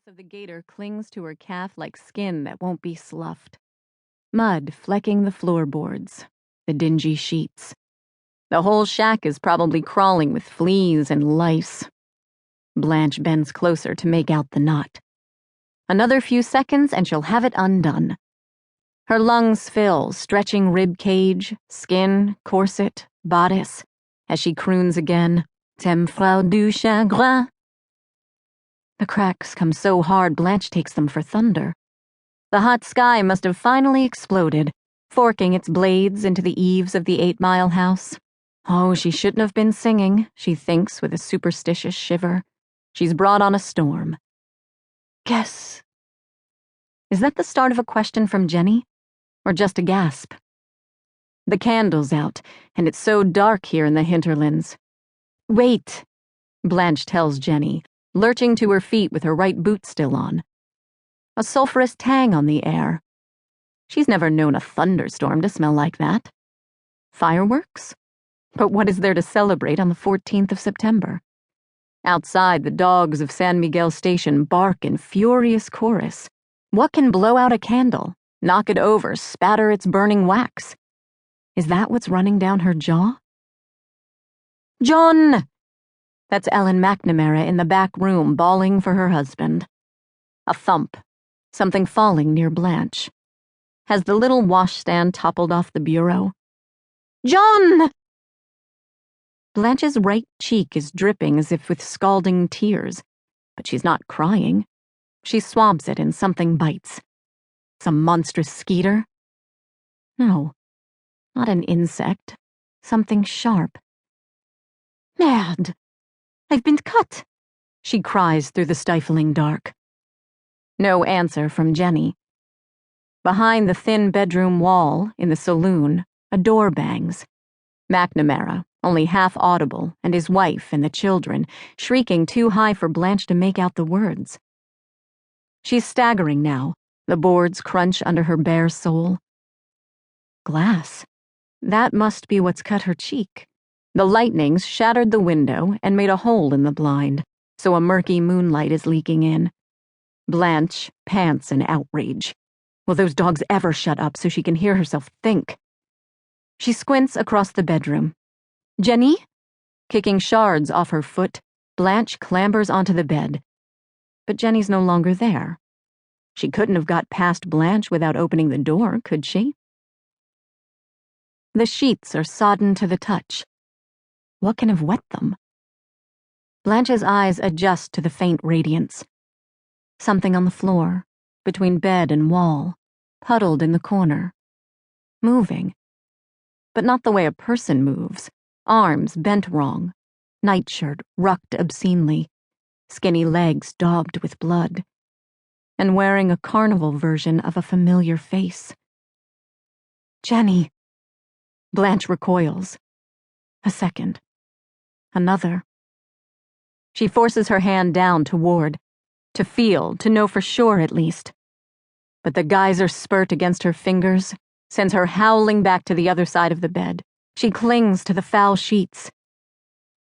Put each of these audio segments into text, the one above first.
mouth of the gator clings to her calf like skin that won't be sloughed. Mud flecking the floorboards, the dingy sheets. The whole shack is probably crawling with fleas and lice. Blanche bends closer to make out the knot. Another few seconds and she'll have it undone. Her lungs fill, stretching rib cage, skin, corset, bodice, as she croons again, "T'aimes Frau du chagrin." The cracks come so hard Blanche takes them for thunder. The hot sky must have finally exploded, forking its blades into the eaves of the 8 Mile house. Oh, she shouldn't have been singing, she thinks with a superstitious shiver. She's brought on a storm. Guess. Is that the start of a question from Jenny? Or just a gasp? The candle's out, and it's so dark here in the hinterlands. Wait, Blanche tells Jenny, lurching to her feet with her right boot still on. A sulphurous tang on the air. She's never known a thunderstorm to smell like that. Fireworks? But what is there to celebrate on the 14th of September? Outside, the dogs of San Miguel Station bark in furious chorus. What can blow out a candle, knock it over, spatter its burning wax? Is that what's running down her jaw? John! That's Ellen McNamara in the back room bawling for her husband. A thump. Something falling near Blanche. Has the little washstand toppled off the bureau? John! Blanche's right cheek is dripping as if with scalding tears, but she's not crying. She swabs it and something bites. Some monstrous skeeter? No, not an insect. Something sharp. Merde! I've been cut, she cries through the stifling dark. No answer from Jenny. Behind the thin bedroom wall, in the saloon, a door bangs. McNamara, only half audible, and his wife and the children, shrieking too high for Blanche to make out the words. She's staggering now, the boards crunch under her bare sole. Glass. That must be what's cut her cheek. The lightnings shattered the window and made a hole in the blind, so a murky moonlight is leaking in. Blanche pants in outrage. Will those dogs ever shut up so she can hear herself think? She squints across the bedroom. Jenny? Kicking shards off her foot, Blanche clambers onto the bed. But Jenny's no longer there. She couldn't have got past Blanche without opening the door, could she? The sheets are sodden to the touch. What can have wet them? Blanche's eyes adjust to the faint radiance. Something on the floor, between bed and wall, puddled in the corner. Moving. But not the way a person moves. Arms bent wrong. Nightshirt rucked obscenely. Skinny legs daubed with blood. And wearing a carnival version of a familiar face. Jenny. Blanche recoils. A second. Another. She forces her hand down to ward, to feel, to know for sure at least. But the geyser spurt against her fingers sends her howling back to the other side of the bed. She clings to the foul sheets.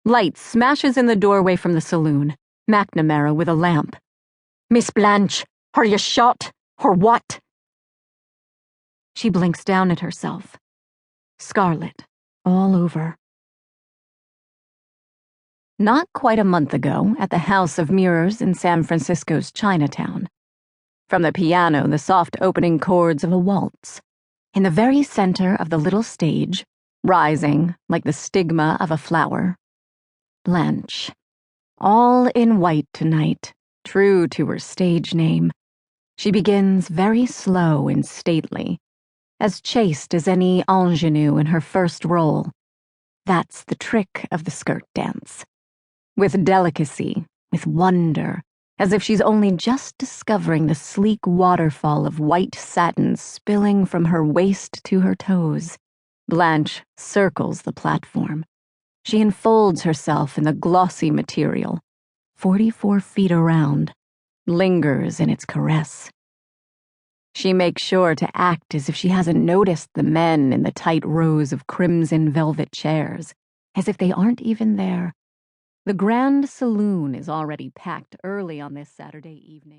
Light smashes in the doorway from the saloon, McNamara with a lamp. Miss Blanche, are you shot, or what? She blinks down at herself. Scarlet, all over. Not quite a month ago, at the House of Mirrors in San Francisco's Chinatown. From the piano, the soft opening chords of a waltz. In the very center of the little stage, rising like the stigma of a flower. Blanche. All in white tonight, true to her stage name. She begins very slow and stately, as chaste as any ingenue in her first role. That's the trick of the skirt dance. With delicacy, with wonder, as if she's only just discovering the sleek waterfall of white satin spilling from her waist to her toes. Blanche circles the platform. She enfolds herself in the glossy material, 44 feet around, lingers in its caress. She makes sure to act as if she hasn't noticed the men in the tight rows of crimson velvet chairs, as if they aren't even there. The grand saloon is already packed early on this Saturday evening.